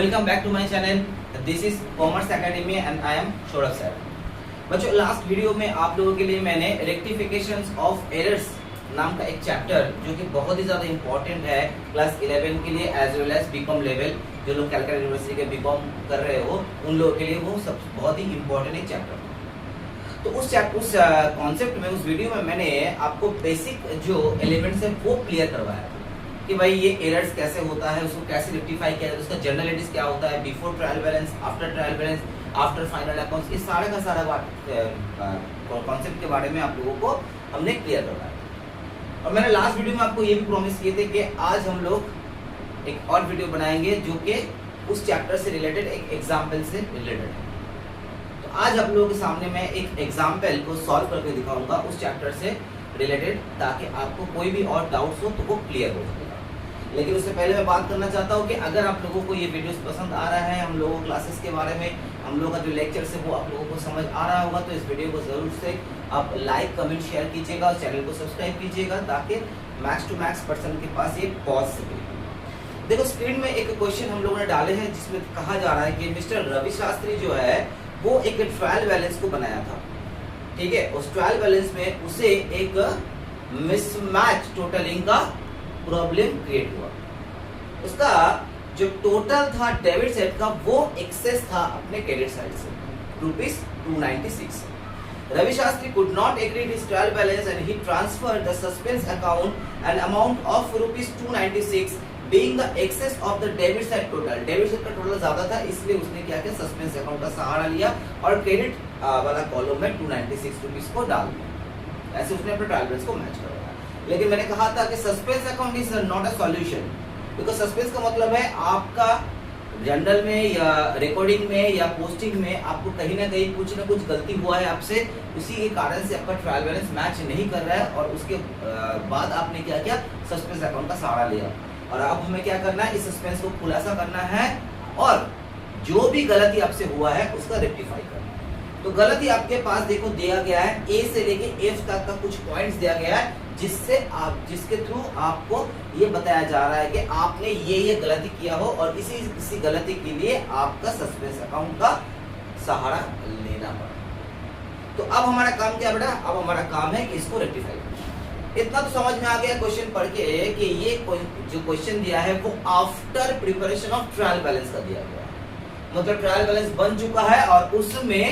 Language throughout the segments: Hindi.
Welcome back to my channel. This is commerce academy and I am Saurabh sir. बच्चों, लास्ट वीडियो में आप लोगों के लिए मैंने रेक्टिफिकेशंस ऑफ एरर्स नाम का एक चैप्टर जो कि बहुत ही ज़्यादा इंपॉर्टेंट है क्लास 11 के लिए as well as BCom level. जो लोग कैलकाटा यूनिवर्सिटी के बीकॉम कर रहे हो उन लोगों के लिए वो सब बहुत ही इंपॉर्टेंट एक चैप्टर। तो उस कॉन्सेप्ट में उस वीडियो में मैंने आपको बेसिक जो एलिमेंट्स है वो क्लियर करवाया कि भाई ये एरर्स कैसे होता है, उसको कैसे रेक्टिफाई किया जाता है, उसका जर्नलिटीज क्या होता है, before trial balance, after trial balance, after final accounts, इस सारे का सारा कॉन्सेप्ट के बारे में आप लोगों को हमने क्लियर करवाया। और मैंने लास्ट वीडियो में आपको ये भी प्रॉमिस किए थे कि आज हम लोग एक और वीडियो बनाएंगे जो कि उस चैप्टर से रिलेटेड एक एग्जाम्पल से रिलेटेड है। तो आज आप लोगों के सामने मैं एक एग्जाम्पल को सॉल्व करके दिखाऊंगा उस चैप्टर से रिलेटेड, ताकि आपको कोई भी और डाउट्स हो तो वो क्लियर हो सके। लेकिन उससे पहले मैं बात करना चाहता हूँ कि अगर आप लोगों को ये वीडियोस पसंद आ रहा है, हम लोगों क्लासेस के बारे में, हम लोगों का जो लेक्चर्स है वो आप लोगों को समझ आ रहा होगा, तो इस वीडियो को जरूर से आप लाइक कमेंट शेयर कीजिएगा और चैनल को सब्सक्राइब कीजिएगा ताकि मैक्स टू मैक्स पर्सन के पास ये पहुंच सके। देखो, स्क्रीन में एक क्वेश्चन हम लोगों ने डाले हैं जिसमें कहा जा रहा है कि मिस्टर रवि शास्त्री जो है वो एक ट्रायल बैलेंस को बनाया था। ठीक है, उस ट्रायल बैलेंस में उसे एक मिसमैच टोटलिंग का प्रॉब्लम क्रिएट हुआ। उसका जो टोटल था डेबिट साइड का वो एक्सेस था अपने क्रेडिट साइड से ₹296। Ravi Shastri could not agree his trial balance and he transferred the suspense account an amount of ₹296 being the excess of the debit side total। Debit side का टोटल ज्यादा था इसलिए उसने क्या किया, सस्पेंस अकाउंट का सहारा लिया और क्रेडिट वाला कॉलम में ₹296 को डाल दिया। ऐसे उसने अपने ट्रायल बैलेंस को मैच करवाया। लेकिन मैंने कहा था कि suspense account is not a solution, because suspense का मतलब है आपका जनरल में या रिकॉर्डिंग में या पोस्टिंग में आपको कहीं ना कहीं कुछ ना कुछ गलती हुआ है आपसे, उसी के कारण से आपका ट्रायल बैलेंस मैच नहीं कर रहा है और उसके बाद आपने क्या किया, सस्पेंस अकाउंट का सहारा लिया। और अब हमें क्या करना है, इस सस्पेंस को खुलासा करना है और जो भी गलती आपसे हुआ है उसका रेक्टिफाई करना है। तो गलती आपके पास देखो दिया गया है, ए से लेके एफ तक का कुछ पॉइंट्स दिया गया है जिसके थ्रू आपको ये बताया जा रहा है कि आपने ये गलती किया हो और इसी गलती के लिए आपका सस्पेंस अकाउंट का सहारा लेना पड़ा। तो अब हमारा काम क्या बेटा, अब हमारा काम है कि इसको रेक्टिफाई करना। इतना तो समझ में आ गया क्वेश्चन पढ़ के कि ये जो क्वेश्चन दिया है वो after preparation of trial balance का दिया गया है। मतलब ट्रायल बैलेंस बन चुका है और उसमें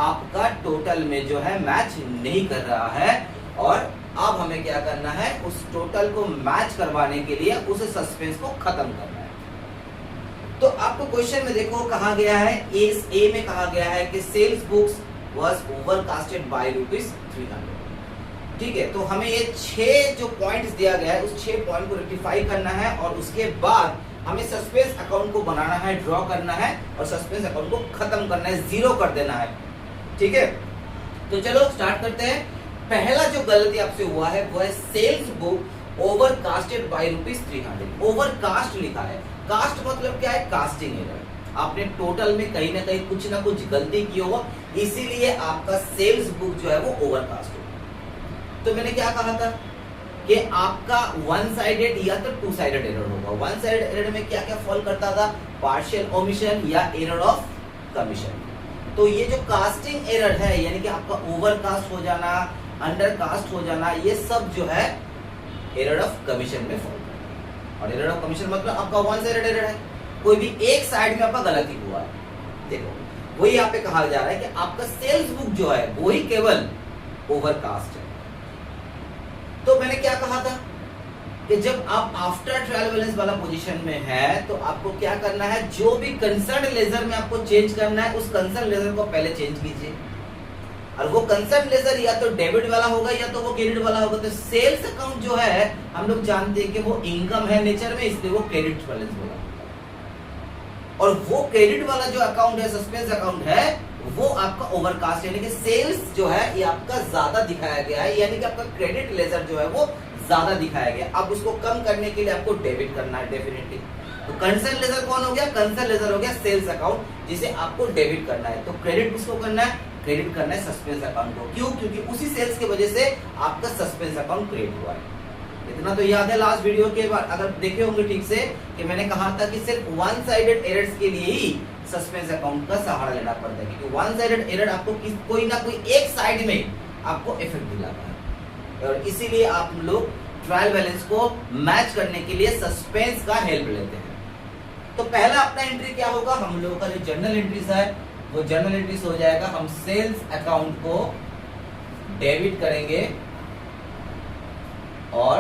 आपका टोटल में जो है मैच नहीं कर रहा है और अब हमें क्या करना है, उस टोटल को मैच करवाने के लिए उस सस्पेंस को खत्म करना है। तो आपको क्वेश्चन में देखो कहा गया है, ए में कहा गया है कि sales books was overcasted by ₹300। ठीक है, तो हमें ये 6 जो पॉइंट्स दिया गया है उस 6 पॉइंट को रेक्टिफाई करना है और उसके बाद हमें सस्पेंस अकाउंट को बनाना है, ड्रॉ करना है और सस्पेंस अकाउंट को खत्म करना है, जीरो कर देना है। ठीक है, तो चलो स्टार्ट करते हैं। पहला जो गलती आपसे हुआ है वो है sales book overcasted by ₹300। Overcast लिखा है, कास्ट मतलब क्या है, कास्टिंग एरर। आपने टोटल में कहीं ना कहीं कुछ ना कुछ गलती की हो, इसीलिए आपका सेल्स बुक जो है वो ओवरकास्ट हो। तो मैंने क्या कहा था कि आपका वन साइडेड या तो टू साइडेड एरर होगा। वन साइडेड एरर में क्या क्या फॉल करता था, पार्शियल ओमिशन या एरर ऑफ कमीशन। तो ये जो कास्टिंग एरर है यानी कि आपका ओवरकास्ट हो जाना, अंडरकास्ट हो जाना, ये सब जो है एरर ऑफ कमीशन में फॉल करता है। और एरर ऑफ कमीशन मतलब आपका वन साइडेड एरर है, कोई भी एक साइड में आपका गलती हुआ है। देखो वही यहाँ पे कहा जा रहा है कि आपका सेल्स बुक जो है वही केवल ओवरकास्ट है। तो मैंने क्या कहा था कि जब आप आफ्टर ट्रायल बैलेंस वाला पोजीशन में है तो आपको क्या करना है, जो भी कंसर्न लेजर में आपको चेंज करना है उस कंसर्न लेजर को पहले चेंज कीजिए। और वो कंसर्न लेजर या तो डेबिट वाला होगा या तो वो क्रेडिट वाला होगा। तो सेल्स अकाउंट जो है हम लोग जानते हैं कि वो इनकम है नेचर में, इसलिए वो क्रेडिट बैलेंस होगा। और वो क्रेडिट वाला जो अकाउंट है, सस्पेंस अकाउंट है, वो आपका ओवरकास्ट यानी कि सेल्स जो है ये आपका ज्यादा दिखाया गया है, यानी कि आपका क्रेडिट लेजर जो है वो ज्यादा दिखाया गया। अब उसको कम करने के लिए आपको डेबिट करना है डेफिनेटली। तो कंसर्न लेजर कौन हो गया, कंसर्न लेजर हो गया सेल्स अकाउंट, जिसे आपको डेबिट करना है। तो क्रेडिट किसको करना है, क्रेडिट करना है सस्पेंस अकाउंट को। क्यों, क्योंकि उसी सेल्स की वजह से आपका सस्पेंस अकाउंट क्रिएट हुआ है। इतना तो याद है लास्ट वीडियो के बाद अगर देखे होंगे ठीक से कि मैंने कहा था कि सिर्फ वन साइडेड एरर्स के लिए ही सस्पेंस अकाउंट का सहारा लेना पड़ता है, क्योंकि वन साइडेड एरर आपको कोई ना कोई एक साइड में आपको इफेक्ट दिलाता है, और इसीलिए आप लोग ट्रायल बैलेंस को मैच करने के लिए सस्पेंस का हेल्प लेते हैं। तो पहला अपना एंट्री क्या होगा, हम लोगों का जो जर्नल एंट्रीज है वो जर्नल एंट्रीज हो जाएगा, हम सेल्स अकाउंट को डेबिट करेंगे और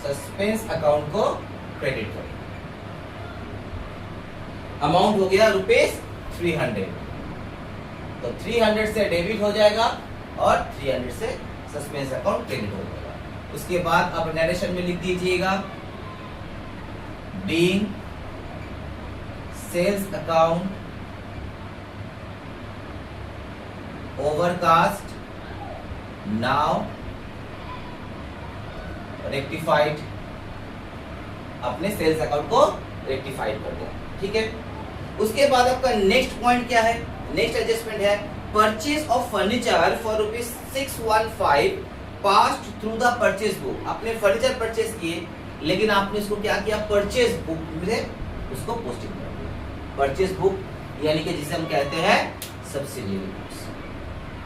सस्पेंस अकाउंट को क्रेडिट करेंगे। अमाउंट हो गया ₹300, तो 300 से डेबिट हो जाएगा और 300 से सस्पेंस अकाउंट क्रेडिट हो जाएगा। उसके बाद आप नरेशन में लिख दीजिएगा being sales account overcast now rectified, अपने सेल्स अकाउंट को रेक्टिफाइड कर दिया, ठीक है। उसके बाद आपका नेक्स्ट पॉइंट क्या है, नेक्स्ट एडजस्टमेंट है purchase of furniture for ₹615 passed through the purchase book. आपने फर्नीचर परचेज किए लेकिन आपने उसको क्या किया, परचेज बुक में उसको पोस्टिंग कर दिया। परचेज बुक यानी कि जिसे हम कहते हैं सब्सिडियरी बुक्स।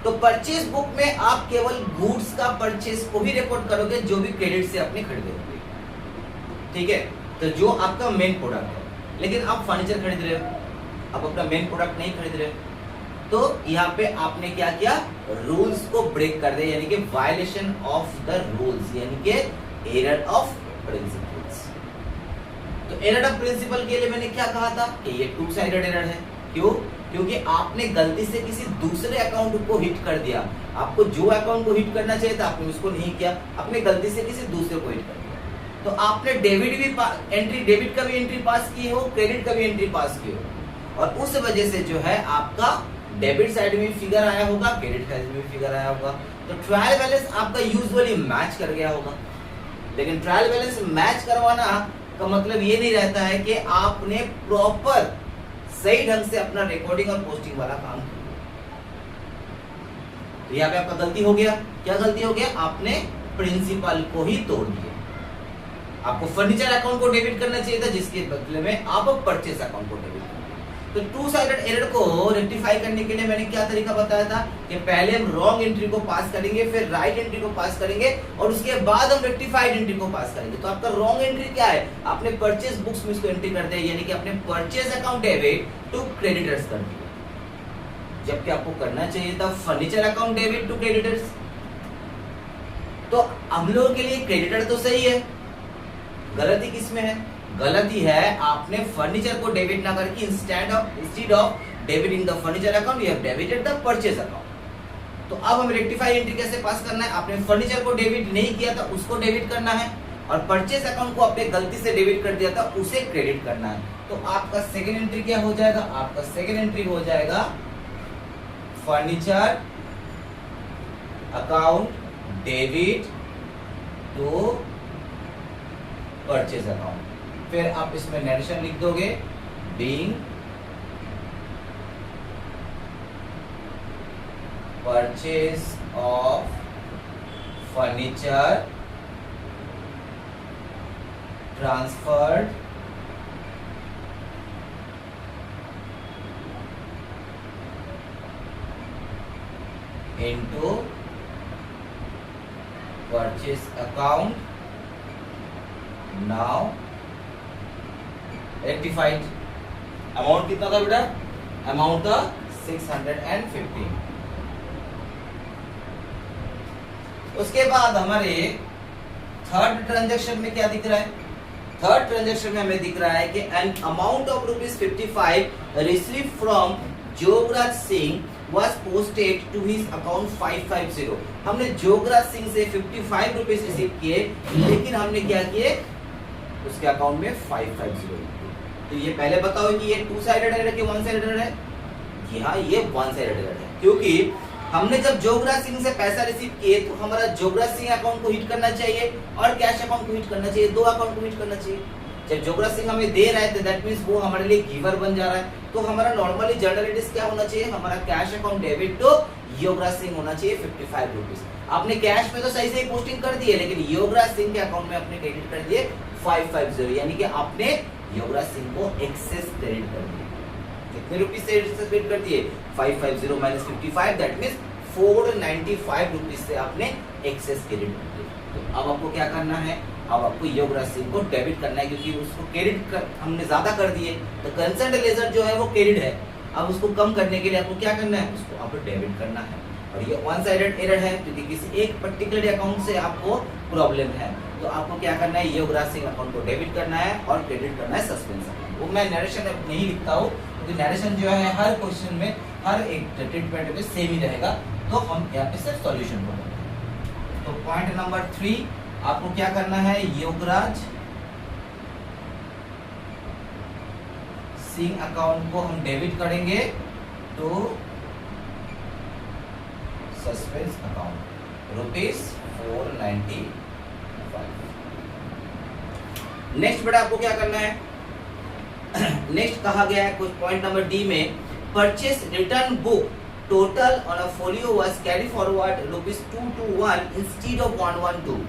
तो परचेज बुक में आप केवल गुड्स का परचेज को ही रिकॉर्ड करोगे जो भी क्रेडिट से आपने खरीदे होंगे, ठीक है। तो जो आपका मेन प्रोडक्ट है, लेकिन आप फर्नीचर खरीद रहे हो, आप अपना मेन प्रोडक्ट नहीं खरीद रहे हो, तो यहाँ पे आपने क्या किया, रूल्स को ब्रेक कर दिया, यानी कि वायलेशन ऑफ द रूल्स, यानी कि एरर ऑफ प्रिंसिपल्स। तो एरर ऑफ प्रिंसिपल के लिए मैंने क्या कहा था कि ये टू साइडेड एरर है। क्यों? क्योंकि आपने गलती से किसी दूसरे अकाउंट को हिट कर दिया। आपको जो अकाउंट को हिट करना चाहिए था आपने उसको नहीं किया, आपने गलती से किसी दूसरे को हिट कर दिया। तो आपने डेबिट का भी एंट्री पास की हो, क्रेडिट का भी एंट्री पास की हो, और उस वजह से जो है आपका डेबिट साइड में फिगर आया होगा, क्रेडिट साइड में फिगर आया होगा। तो ट्रायल बैलेंस आपका यूजुअली मैच कर गया होगा। लेकिन ट्रायल बैलेंस मैच करवाना का मतलब ये नहीं रहता है कि आपने प्रॉपर सही ढंग से अपना रिकॉर्डिंग और पोस्टिंग वाला काम किया। तो यहाँ पे आपका गलती हो गया। क्या गलती हो गया? आपने प्रिंसिपल को ही तोड़ दिया। आपको फर्नीचर अकाउंट को डेबिट करना चाहिए था, जिसके बदले में आप परचेस अकाउंट को डेबिट कर। तो टू साइडेड एरर को रेक्टिफाई करने के लिए मैंने क्या तरीका बताया था कि पहले हम रॉन्ग एंट्री को पास करेंगे, फिर राइट एंट्री को पास करेंगे, और उसके बाद हम रेक्टिफाइड एंट्री को पास करेंगे। तो आपका रॉन्ग एंट्री क्या है? आपने परचेस बुक्स में इसको एंट्री कर दिया, यानी कि आपने purchase account debit to creditors कर दिया, जबकि आपको करना चाहिए था furniture account debit to creditors. तो हम लोगों के लिए क्रेडिटर तो सही है, गलती किसमें है? गलती है आपने फर्नीचर को डेबिट ना करके instead of debiting the furniture account you have debited the purchase account. तो अब हम रेक्टिफाई एंट्री कैसे पास करना है? आपने फर्नीचर को डेबिट नहीं किया था, उसको डेबिट करना है, और परचेज अकाउंट को आपने गलती से डेबिट कर दिया था, उसे क्रेडिट करना है। तो आपका सेकेंड एंट्री क्या हो जाएगा? आपका सेकेंड एंट्री हो जाएगा furniture account debit to purchase account. फिर आप इसमें नरेशन लिख दोगे being purchase of furniture transferred into purchase account now rectified. Amount कितना था बेटा? अमाउंट था 615। उसके बाद हमारे थर्ड ट्रांजैक्शन में क्या दिख रहा है? थर्ड ट्रांजैक्शन में हमें दिख रहा है कि an amount of ₹55 receive from Jograj Singh was posted to his account 550। हमने जोगराज सिंह से ₹55 रिसीव किए, लेकिन हमने क्या किए? उसके अकाउंट में 550। तो ये पहले बताओ कि ये टू साइडेड एरर कि वन साइडेड एरर है? जी हाँ, ये वन साइडेड एरर है, क्योंकि हमने जब जोगराज सिंह से पैसा रिसीव किए तो हमारा जोगराज सिंह अकाउंट को हिट करना चाहिए और कैश अकाउंट को हिट करना चाहिए, दो अकाउंट को हिट करना चाहिए। जब जोगराज सिंह हमें दे रहे थे दैट मींस वो हमारे लिए गिवर बन जा रहा है। तो हमारा नॉर्मली जनरलिटीज क्या होना चाहिए? हमारा cash account debit to Yograj Singh होना चाहिए 55 रुपीज। आपने कैश में तो सही से पोस्टिंग कर दी है, लेकिन योगराज सिंह के अकाउंट में आपने क्रेडिट कर दिए 550, यानी कि आपने योगराज सिंह को एक्सेस क्रेडिट कर दिया। कितने रुपीज से एक्सेस क्रेडिट कर दिए? 550 माइनस 55, दैट मींस 495 रुपीज से आपने एक्सेस क्रेडिट कर दिया। तो अब आपको क्या करना है? अब आपको योगराज सिंह को डेबिट करना है, क्योंकि उसको क्रेडिट हमने ज्यादा कर दिए, तो कंसर्न लेजर जो है वो क्रेडिट है। अब उसको कम करने के लिए आपको क्या करना है? उसको आपको डेबिट करना है। और ये वन साइडेड एरर है, क्योंकि किसी एक पर्टिकुलर अकाउंट से आपको प्रॉब्लम है, तो आपको क्या करना है? योगराज सिंह अकाउंट को डेबिट करना है और क्रेडिट करना है सस्पेंस अकाउंट। वो मैं नरेशन नहीं लिखता हूँ, क्योंकि नरेशन जो है हर क्वेश्चन में, हर एक ट्रीटमेंट में सेम ही रहेगा, तो हम यहाँ पे सिर्फ सॉल्यूशन को करेंगे। तो पॉइंट नंबर 3 आपको क्या करना है? योगराज सिंह अकाउंट को हम डेबिट करेंगे तो सस्पेंस अकाउंट ₹495। नेक्स्ट बेटा आपको क्या करना है? नेक्स्ट कहा गया है कुछ पॉइंट नंबर डी में, purchase return book total on a folio was carry forward ₹221 instead of 112।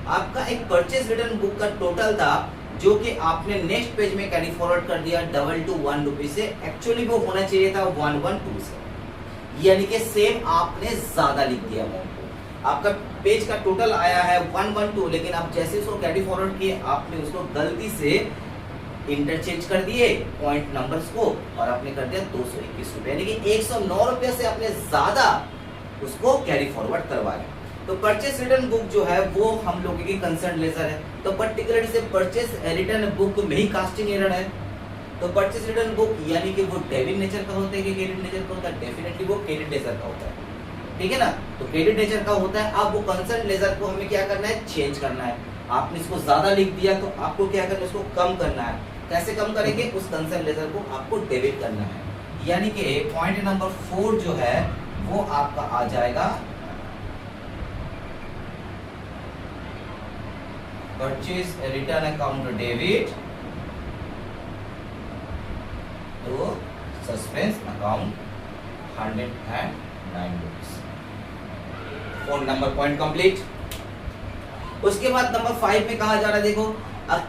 आपका एक परचेस रिटर्न बुक का टोटल था, जो कि आपने नेक्स्ट पेज में कैरी फॉरवर्ड कर दिया 221 रुपीज से। एक्चुअली वो होना चाहिए था 112 से, यानी कि सेम आपने ज्यादा लिख दिया अमाउंट को। आपका पेज का टोटल आया है 112, लेकिन आप जैसे उसको कैरी फॉरवर्ड किए, आपने उसको गलती से इंटरचेंज कर दिए पॉइंट नंबर्स को, और आपने कर दिया 221 रुपए, यानी कि 109 रुपए से आपने ज्यादा उसको कैरी फॉरवर्ड करवाया। तो परचेस रिटर्न बुक जो है वो हम लोगों की कंसर्न लेजर है, तो पर्टिकुलरली से परचेस रिटर्न बुक में ही कास्टिंग एरर है। तो परचेस रिटर्न बुक यानी कि वो डेबिट नेचर का होता है कि क्रेडिट नेचर का होता है? डेफिनेटली वो क्रेडिट नेचर का होता है, ठीक है ना। तो क्रेडिट नेचर का होता है। अब वो कंसर्न लेजर को हमें क्या करना है? चेंज करना है। आपने इसको ज्यादा लिख दिया, तो आपको क्या करना है? उसको कम करना है। कैसे कम करेंगे? उस कंसर्न लेजर को आपको डेबिट करना है, यानी कि पॉइंट नंबर 4 जो है वो आपका आ जाएगा परचेज रिटर्न अकाउंट डेबिट तो suspense account 109 rupees. 4 number point complete. उसके बाद नंबर 5 में कहा जा रहा है, देखो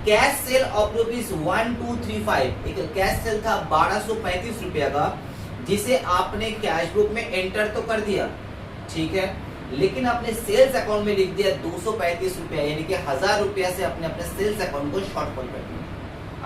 कैश सेल ऑफ ₹1235, एक कैश सेल था 1235 रुपया का, जिसे आपने कैश बुक में एंटर तो कर दिया, ठीक है, लेकिन आपने सेल्स अकाउंट में लिख दिया 235 रुपया, यानी कि 1000 रुपया से आपने अपने सेल्स अकाउंट को शॉर्टफॉल कर दिया।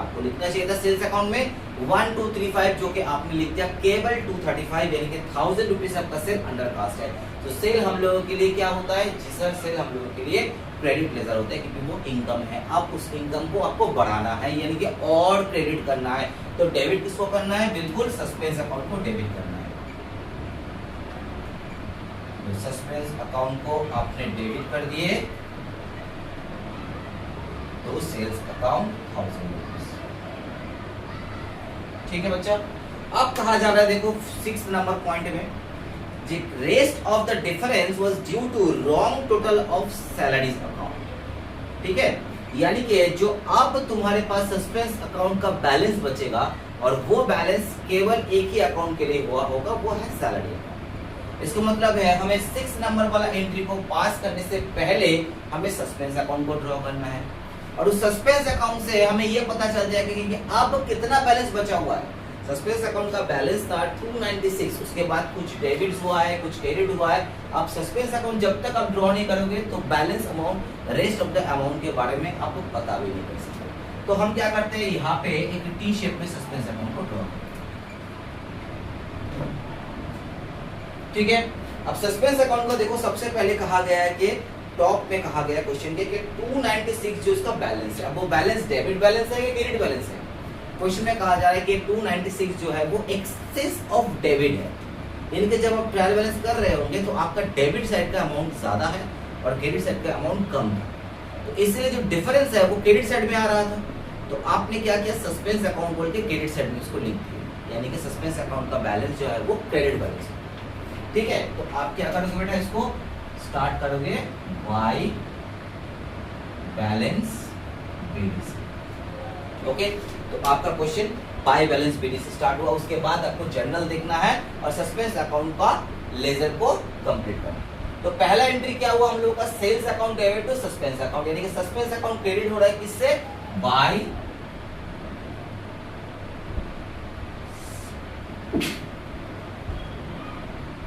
आपको लिखना चाहिए था सेल्स अकाउंट में 1235, जो कि आपने लिख दिया केवल 235, यानी कि 1000 रुपीज आपका सेल अंडर कास्ट है। तो सेल हम लोगों के लिए क्या होता है? जी सर, सेल हम लोगों के लिए क्रेडिट लेजर होता है, क्योंकि वो इनकम है। अब उस इनकम को आपको बढ़ाना है, यानी कि और क्रेडिट करना है। तो डेबिट किसको करना है? बिल्कुल सस्पेंस अकाउंट को डेबिट करना है। तो सस्पेंस अकाउंट को आपने डेबिट कर दिए, तो सेल्स अकाउंट 1000 रुपीज, ठीक है बच्चा। अब कहा जा रहा है, देखो 6 नंबर पॉइंट में, the rest of the difference was due to wrong total of salaries account, ठीक है, यानी कि जो अब तुम्हारे पास सस्पेंस अकाउंट का बैलेंस बचेगा, और वो बैलेंस केवल एक ही अकाउंट के लिए हुआ होगा, वो है सैलरी अकाउंट। इसका मतलब है हमें 6 नंबर वाला एंट्री को पास करने से पहले हमें सस्पेंस अकाउंट को ड्रॉ करना है, और उस सस्पेंस अकाउंट से हमें ये पता चल जाएगा कि अब कितना बैलेंस बचा हुआ है। सस्पेंस अकाउंट का बैलेंस था 296, उसके बाद कुछ डेबिट हुआ है, कुछ क्रेडिट हुआ है। अब सस्पेंस अकाउंट जब तक आप ड्रॉ नहीं करोगे, तो balance amount, rest of the amount के बारे में आपको पता भी नहीं कर सकते। तो हम क्या करते हैं, यहाँ पे एक टी शेप में सस्पेंस अकाउंट को ड्रॉ करते हैं, ठीक है। अब सस्पेंस अकाउंट को देखो, सबसे पहले कहा गया है कि टॉप में कहा गया क्वेश्चन के कि 296 जो इसका बैलेंस है, अब वो बैलेंस डेबिट बैलेंस है या क्रेडिट बैलेंस है? क्वेश्चन में कहा जा रहा है कि 296 जो है वो एक्सेस ऑफ डेबिट है, यानी कि जब आप ट्रायल बैलेंस कर रहे होंगे तो आपका डेबिट साइड का अमाउंट ज्यादा है और क्रेडिट साइड का अमाउंट कम है, तो इसलिए जो डिफरेंस है वो क्रेडिट साइड में आ रहा था। तो आपने क्या किया, सस्पेंस अकाउंट बोल के क्रेडिट साइड में उसको लिख दिया, यानी कि सस्पेंस अकाउंट का बैलेंस जो है वो क्रेडिट बैलेंस है, ठीक है। तो आप क्या करोगे बेटा, इसको स्टार्ट करोगे बाय बैलेंस बीडीसी, ओके। तो आपका question by balance BDC start हुआ। उसके बाद आपको जर्नल देखना है और सस्पेंस अकाउंट का लेजर को कंप्लीट करना। तो पहला एंट्री क्या हुआ हम लोगों का, sales account debit to suspense account, यानी कि सस्पेंस अकाउंट क्रेडिट हो रहा है किससे,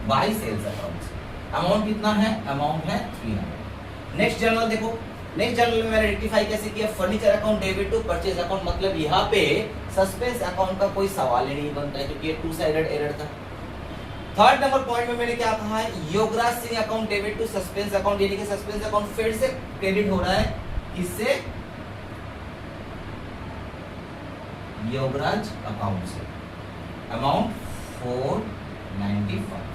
बाय सेल्स अकाउंट से। अमाउंट कितना है, अमाउंट है 300। नेक्स्ट जर्नल देखो, नेक्स्ट जर्नल में मैंने रेक्टिफाई कैसे किया, furniture account debit to purchase account, मतलब यहाँ पे सस्पेंस अकाउंट का कोई सवाल ही नहीं बनता है क्योंकि ये टू साइडेड एरर था। थर्ड नंबर पॉइंट में मैंने क्या कहा है, Yograj Singh account debit to suspense account, यानी कि सस्पेंस अकाउंट फिर से क्रेडिट हो रहा है किससे, योगराज अकाउंट से, अमाउंट 495।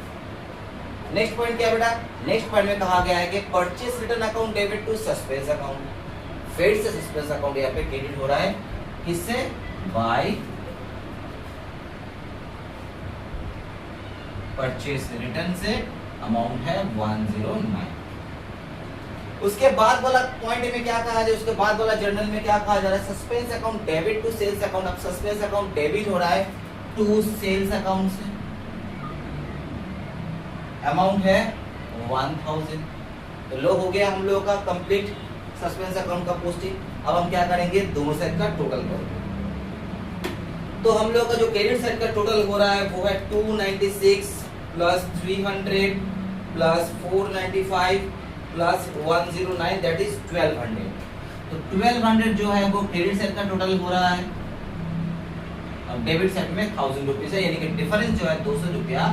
नेक्स्ट पॉइंट क्या बेटा, नेक्स्ट पॉइंट में कहा गया है कि purchase return account debit to suspense account, फिर से सस्पेंस अकाउंट यहाँ पे क्रेडिट हो रहा है किससे, बाय परचेस रिटर्न से, अमाउंट है 109। उसके बाद वाला पॉइंट में क्या कहा जाए, उसके बाद वाला जर्नल में क्या कहा जा रहा है, suspense account debit to sales account. अब सस्पेंस अकाउंट डेबिट हो रहा है टू सेल्स अकाउंट से, अमाउंट है 1000। तो लो हो गया हम लोगों का कंप्लीट सस्पेंस अकाउंट का पोस्टिंग। अब हम क्या करेंगे, दोनों साइड का टोटल करेंगे। तो हम लोग का जो क्रेडिट साइड का टोटल हो रहा है वो है 296 plus 300 plus 495 plus 109, that is 1200। तो 1200 जो है वो क्रेडिट साइड का टोटल हो रहा है। अब डेबिट साइड में 1000 रुपीज है, यानी कि डिफरेंस जो है 200 रुपया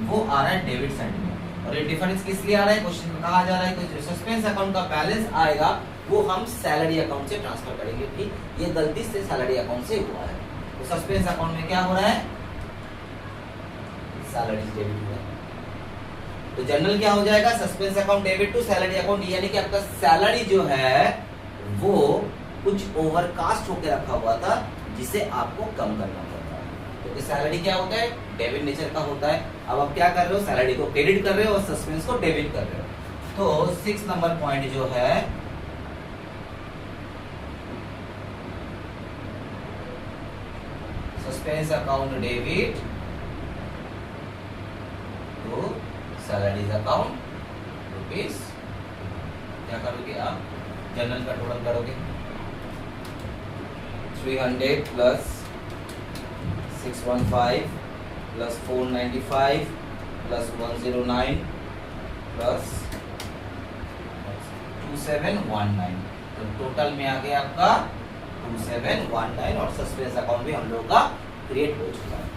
वो आ रहा है डेबिट साइड में। और ये डिफरेंस किस लिए आ रहा है, क्वेश्चन में कहा जा रहा है कि जो सस्पेंस अकाउंट का बैलेंस आएगा वो हम सैलरी अकाउंट से ट्रांसफर करेंगे, कि ये गलती से सैलरी अकाउंट से हुआ है। तो सस्पेंस अकाउंट में क्या हो रहा है, सैलरी डेबिट हुआ है। तो जनरल क्या हो जाएगा, suspense account debit to salary account, यानी कि आपका सैलरी जो है वो कुछ ओवरकास्ट होकर रखा हुआ था जिसे आपको कम करना पड़ता है। क्योंकि सैलरी क्या होता है, डेबिट नेचर का होता है। अब आप क्या कर रहे हो, सैलरी को क्रेडिट कर रहे हो और सस्पेंस को डेबिट कर रहे हो। तो 6 नंबर पॉइंट जो है suspense account debit to salaries account rupees, क्या करोगे आप, जनरल का टोटल करोगे 300 प्लस 615 प्लस 495 प्लस 109 प्लस 2719। तो टोटल में आ गया आपका 2719 और सस्पेंस अकाउंट भी हम लोग का क्रिएट हो चुका है।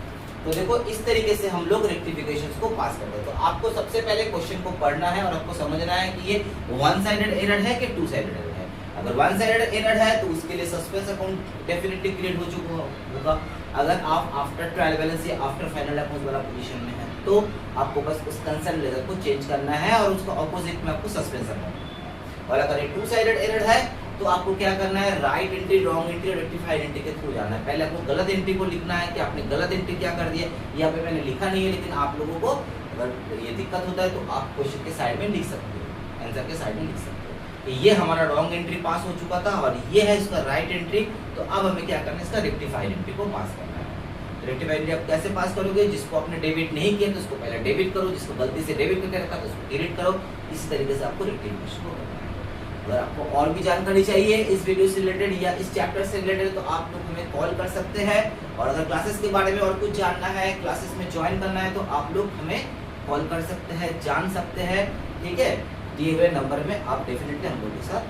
तो देखो इस तरीके से हम लोग रेक्टिफिकेशंस को पास करते हैं। तो आपको सबसे पहले क्वेश्चन को पढ़ना है और आपको समझना है कि ये वन साइडेड एरर है कि टू साइडेड एरर है। अगर वन साइडेड एरर है तो उसके लिए सस्पेंस अकाउंट डेफिनेटली क्रिएट हो चुका होगा। अगर आप आफ्टर ट्रायल बैलेंस या आफ्टर फाइनल अकाउंट वाला पोजीशन में है तो आपको बस उस कंसर्न लेजर को चेंज करना है और उसका ऑपोजिट में आपको सस्पेंस अकाउंट। और अगर ये टू साइडेड एरर है तो आपको क्या करना है, राइट एंट्री, रॉन्ग एंट्री और रेक्टिफाइड एंट्री के थ्रू जाना है। पहले आपको गलत एंट्री को लिखना है कि आपने गलत एंट्री क्या कर दिया। यहाँ पे मैंने लिखा नहीं है, लेकिन आप लोगों को अगर ये दिक्कत होता है तो आप क्वेश्चन के साइड में लिख सकते हो, आंसर के साइड में लिख सकते हो कि ये हमारा रॉन्ग एंट्री पास हो चुका था और ये है इसका राइट एंट्री। तो अब हमें क्या करना है, इसका रेक्टिफाइड एंट्री को पास करना है। रेक्टिफाइड एंट्री आप कैसे पास करोगे, जिसको आपने डेबिट नहीं किया तो उसको पहले डेबिट करो, जिसको गलती से डेबिट करके रखा तो उसको क्रेडिट करो। इसी तरीके से आपको रेक्टिफिकेशन को करना है। अगर आपको और भी जानकारी चाहिए इस वीडियो से रिलेटेड या इस चैप्टर से रिलेटेड तो आप लोग हमें कॉल कर सकते हैं। और अगर क्लासेस के बारे में और कुछ जानना है, क्लासेस में ज्वाइन करना है तो आप लोग हमें कॉल कर सकते हैं, जान सकते हैं। ठीक है, दिए हुए नंबर में आप डेफिनेटली हम लोग के साथ